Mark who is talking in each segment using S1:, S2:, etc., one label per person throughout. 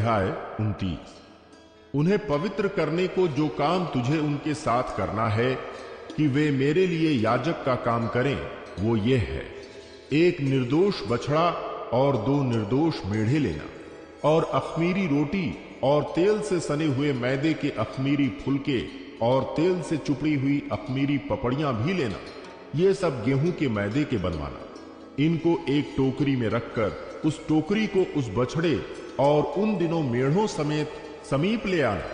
S1: अध्याय 29। उन्हें पवित्र करने को जो काम तुझे उनके साथ करना है कि वे मेरे लिए याजक का काम करें, वो ये है, एक निर्दोष बछड़ा और 2 निर्दोष मेढ़े लेना, और अख़मीरी रोटी और तेल से सने हुए मैदे के अख़मीरी फुलके और तेल से चुपड़ी हुई अख़मीरी पपड़ियां भी लेना। ये सब गेहूं के मैदे के बनवाना। इनको एक टोकरी में रखकर उस टोकरी को उस बछड़े और उन दिनों मेढ़ों समेत समीप ले आना।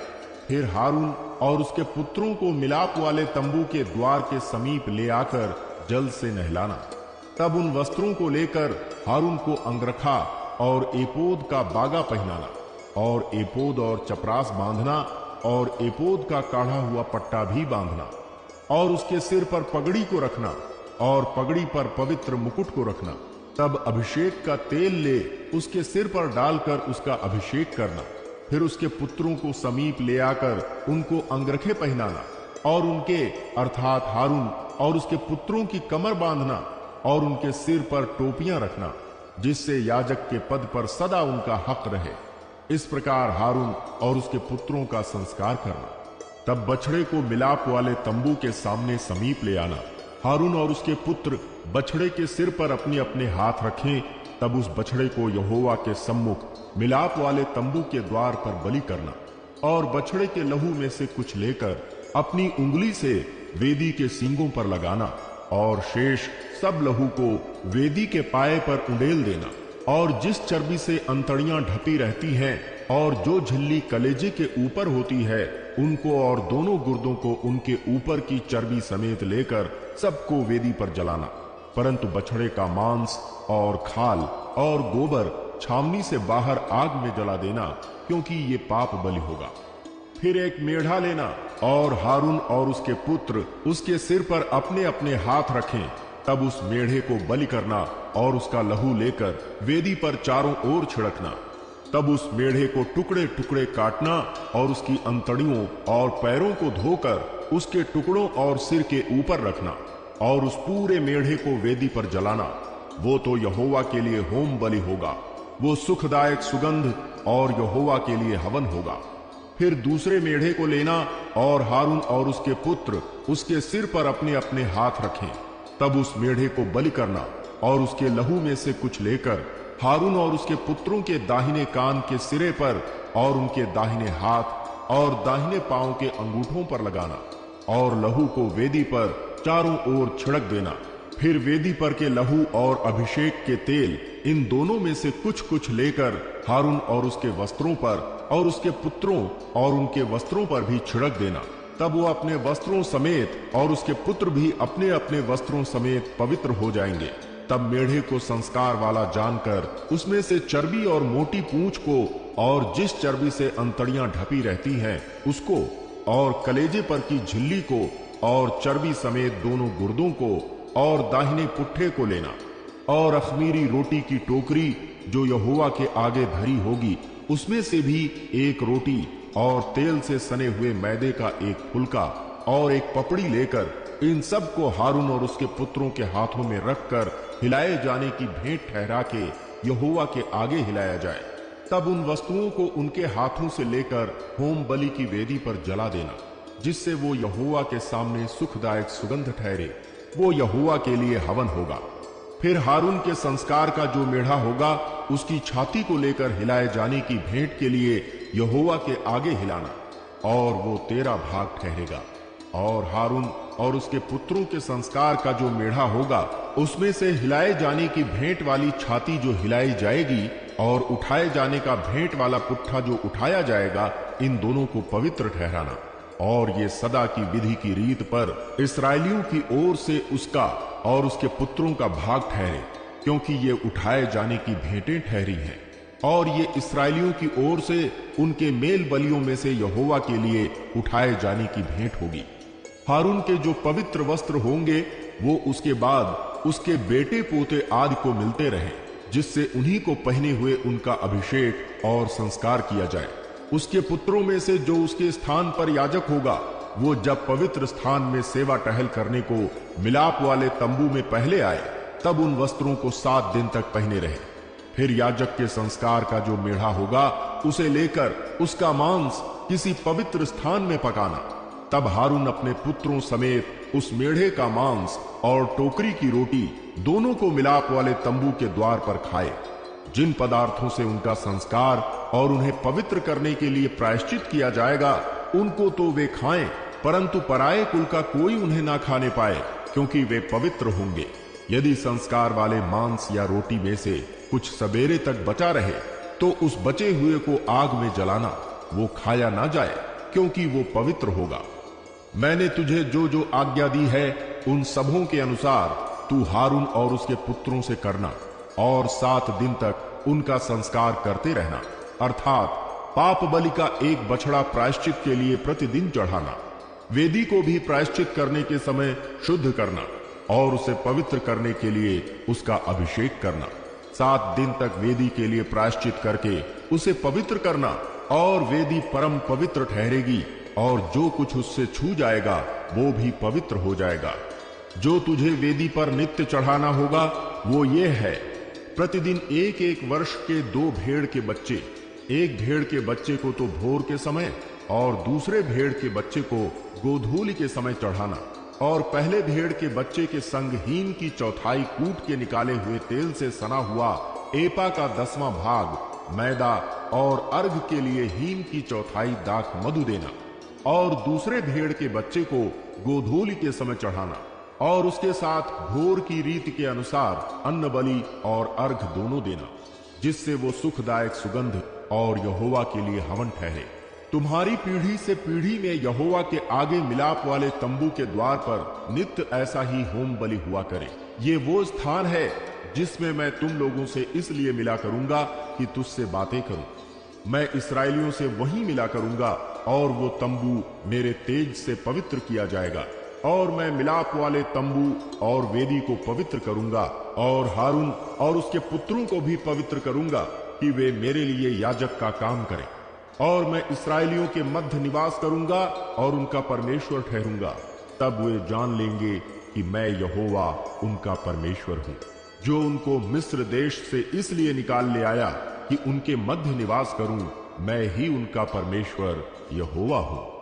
S1: फिर हारून और उसके पुत्रों को मिलाप वाले तंबू के द्वार के समीप ले आकर जल से नहलाना। तब उन वस्त्रों को लेकर हारून को अंगरखा और एपोद का बागा पहनाना, और एपोद और चपरास बांधना, और एपोद का काढ़ा हुआ पट्टा भी बांधना, और उसके सिर पर पगड़ी को रखना, और पगड़ी पर पवित्र मुकुट को रखना। तब अभिषेक का तेल ले उसके सिर पर डालकर उसका अभिषेक करना। फिर उसके पुत्रों को समीप ले आकर उनको अंगरखे पहनाना, और उनके अर्थात हारून और उसके पुत्रों की कमर बांधना, और उनके सिर पर टोपियां रखना, जिससे याजक के पद पर सदा उनका हक रहे। इस प्रकार हारून और उसके पुत्रों का संस्कार करना। तब बछड़े को मिलाप वाले तंबू के सामने समीप ले आना। हारून और उसके पुत्र बछड़े के सिर पर अपने अपने हाथ रखें। तब उस बछड़े को यहोवा के सम्मुख मिलाप वाले तंबू के द्वार पर बलि करना, और बछड़े के लहू में से कुछ लेकर अपनी उंगली से वेदी के सींगों पर लगाना, और शेष सब लहू को वेदी के पाए पर उंडेल देना। और जिस चर्बी से अंतड़ियां ढपी रहती हैं और जो झिल्ली कलेजे के ऊपर होती है, उनको और दोनों गुर्दों को उनके ऊपर की चर्बी समेत लेकर सबको वेदी पर जलाना। परंतु बछड़े का मांस और खाल और गोबर छावनी से बाहर आग में जला देना, क्योंकि ये पाप बलि होगा। फिर एक मेढ़ा लेना, और हारून और उसके पुत्र उसके सिर पर अपने अपने हाथ रखें। तब उस मेढ़े को बलि करना, और उसका लहू लेकर वेदी पर चारों ओर छिड़कना। तब उस मेढ़े को टुकड़े टुकड़े काटना, और उसकी अंतड़ियों और पैरों को धोकर उसके टुकड़ों और सिर के ऊपर रखना, और उस पूरे मेढ़े को वेदी पर जलाना। वो तो यहोवा के लिए होम बलि होगा, वो सुखदायक सुगंध और यहोवा के लिए हवन होगा। फिर दूसरे मेढ़े को लेना, और हारून और उसके पुत्र उसके सिर पर अपने अपने हाथ रखें। तब उस मेढ़े को बलि करना, और उसके लहू में से कुछ लेकर हारून और उसके पुत्रों के दाहिने कान के सिरे पर और उनके दाहिने हाथ और दाहिने पांव के अंगूठों पर लगाना, और लहू को वेदी पर चारों ओर छिड़क देना। फिर वेदी पर के लहू और अभिषेक के तेल, इन दोनों में से कुछ कुछ लेकर हारून और उसके वस्त्रों पर और उसके पुत्रों और उनके वस्त्रों पर भी छिड़क देना। तब वो अपने वस्त्रों समेत और उसके पुत्र भी अपने अपने वस्त्रों समेत पवित्र हो जाएंगे। तब मेढ़े को संस्कार वाला जानकर उसमें से चर्बी और मोटी पूंछ को, और जिस चर्बी से अंतड़ियां ढपी रहती हैं उसको, और कलेजे पर की झिल्ली को, और चर्बी समेत दोनों गुर्दों को, और दाहिने पुट्ठे को लेना। और अख़मीरी रोटी की टोकरी जो यहोवा के आगे धरी होगी, उसमें से भी एक रोटी और तेल से सने हुए मैदे का एक फुलका और एक पपड़ी लेकर इन सब को हारून और उसके पुत्रों के हाथों में रखकर हिलाए जाने की भेंट ठहरा के यहोवा के आगे हिलाया जाए। तब उन वस्तुओं को उनके हाथों से लेकर होम बलि की वेदी पर जला देना, जिससे वो यहोवा के सामने सुखदायक सुगंध ठहरे। वो यहोवा के लिए हवन होगा। फिर हारून के संस्कार का जो मेढ़ा होगा, उसकी छाती को लेकर हिलाए जाने की भेंट के लिए यहोवा के आगे हिलाना, और वो तेरा भाग ठहरेगा। और हारून और उसके पुत्रों के संस्कार का जो मेढ़ा होगा, उसमें से हिलाए जाने की भेंट वाली छाती जो हिलाई जाएगी, और उठाए जाने का भेंट वाला पुट्ठा जो उठाया जाएगा, इन दोनों को पवित्र ठहराना। और ये सदा की विधि की रीत पर इस्राएलियों की ओर से उसका और उसके पुत्रों का भाग ठहरे, क्योंकि ये उठाए जाने की भेंटें ठहरी हैं। और ये इस्राएलियों की ओर से उनके मेल बलियों में से यहोवा के लिए उठाए जाने की भेंट होगी। हारून के जो पवित्र वस्त्र होंगे, वो उसके बाद उसके बेटे पोते आदि को मिलते रहें, जिससे उन्हीं को पहने हुए उनका अभिषेक और संस्कार किया जाए। उसके पुत्रों में से जो उसके स्थान पर याजक होगा, वो जब पवित्र स्थान में सेवा टहल करने को मिलाप वाले तंबू में पहले आए, तब उन वस्त्रों को 7 दिन तक पहने रहे। फिर याजक के संस्कार का जो मेढ़ा होगा उसे लेकर उसका मांस किसी पवित्र स्थान में पकाना। तब हारून अपने पुत्रों समेत उस मेढ़े का मांस और टोकरी की रोटी दोनों को मिलाप वाले तंबू के द्वार पर खाए। जिन पदार्थों से उनका संस्कार और उन्हें पवित्र करने के लिए प्रायश्चित किया जाएगा उनको तो वे खाएं, परंतु पराये कुल का कोई उन्हें ना खाने पाए, क्योंकि वे पवित्र होंगे। यदि संस्कार वाले मांस या रोटी में से कुछ सवेरे तक बचा रहे तो उस बचे हुए को आग में जलाना, वो खाया ना जाए, क्योंकि वो पवित्र होगा। मैंने तुझे जो जो आज्ञा दी है उन सबों के अनुसार तू हारून और उसके पुत्रों से करना, और 7 दिन तक उनका संस्कार करते रहना, अर्थात पाप बलि का एक बछड़ा प्रायश्चित के लिए प्रतिदिन चढ़ाना। वेदी को भी प्रायश्चित करने के समय शुद्ध करना और उसे पवित्र करने के लिए उसका अभिषेक करना। 7 दिन तक वेदी के लिए प्रायश्चित करके उसे पवित्र करना, और वेदी परम पवित्र ठहरेगी, और जो कुछ उससे छू जाएगा वो भी पवित्र हो जाएगा। जो तुझे वेदी पर नित्य चढ़ाना होगा वो ये है, प्रतिदिन 1-1 वर्ष के 2 भेड़ के बच्चे, एक भेड़ के बच्चे को तो भोर के समय और दूसरे भेड़ के बच्चे को गोधूलि के समय चढ़ाना, और पहले भेड़ के बच्चे के संग हीन की चौथाई कूट के निकाले हुए तेल से सना हुआ एपा का 10वां भाग मैदा, और अर्घ के लिए हीन की चौथाई दाख मधु देना, और दूसरे भेड़ के बच्चे को गोधूलि के समय चढ़ाना, और उसके साथ भोर की रीति के अनुसार अन्न बलि और अर्घ दोनों देना, जिससे वो सुखदायक सुगंध और यहोवा के लिए हवन ठहरे। तुम्हारी पीढ़ी से पीढ़ी में यहोवा के आगे मिलाप वाले तंबू के द्वार पर नित्य ऐसा ही होम बलि हुआ करे। ये वो स्थान है जिसमें मैं तुम लोगों से इसलिए मिला करूंगा कि तुझसे बातें करूं। मैं इस्राएलियों से वहीं मिला करूंगा, और वो तंबू मेरे तेज से पवित्र किया जाएगा, और मैं मिलाप वाले तंबू और वेदी को पवित्र करूंगा, और हारून और उसके पुत्रों को भी पवित्र करूंगा कि वे मेरे लिए याजक का काम करें। और मैं इस्राएलियों के मध्य निवास करूंगा और उनका परमेश्वर ठहरूंगा। तब वे जान लेंगे कि मैं यहोवा उनका परमेश्वर हूं, जो उनको मिस्र देश से इसलिए निकाल ले आया कि उनके मध्य निवास करूं। मैं ही उनका परमेश्वर यहोवा हूं।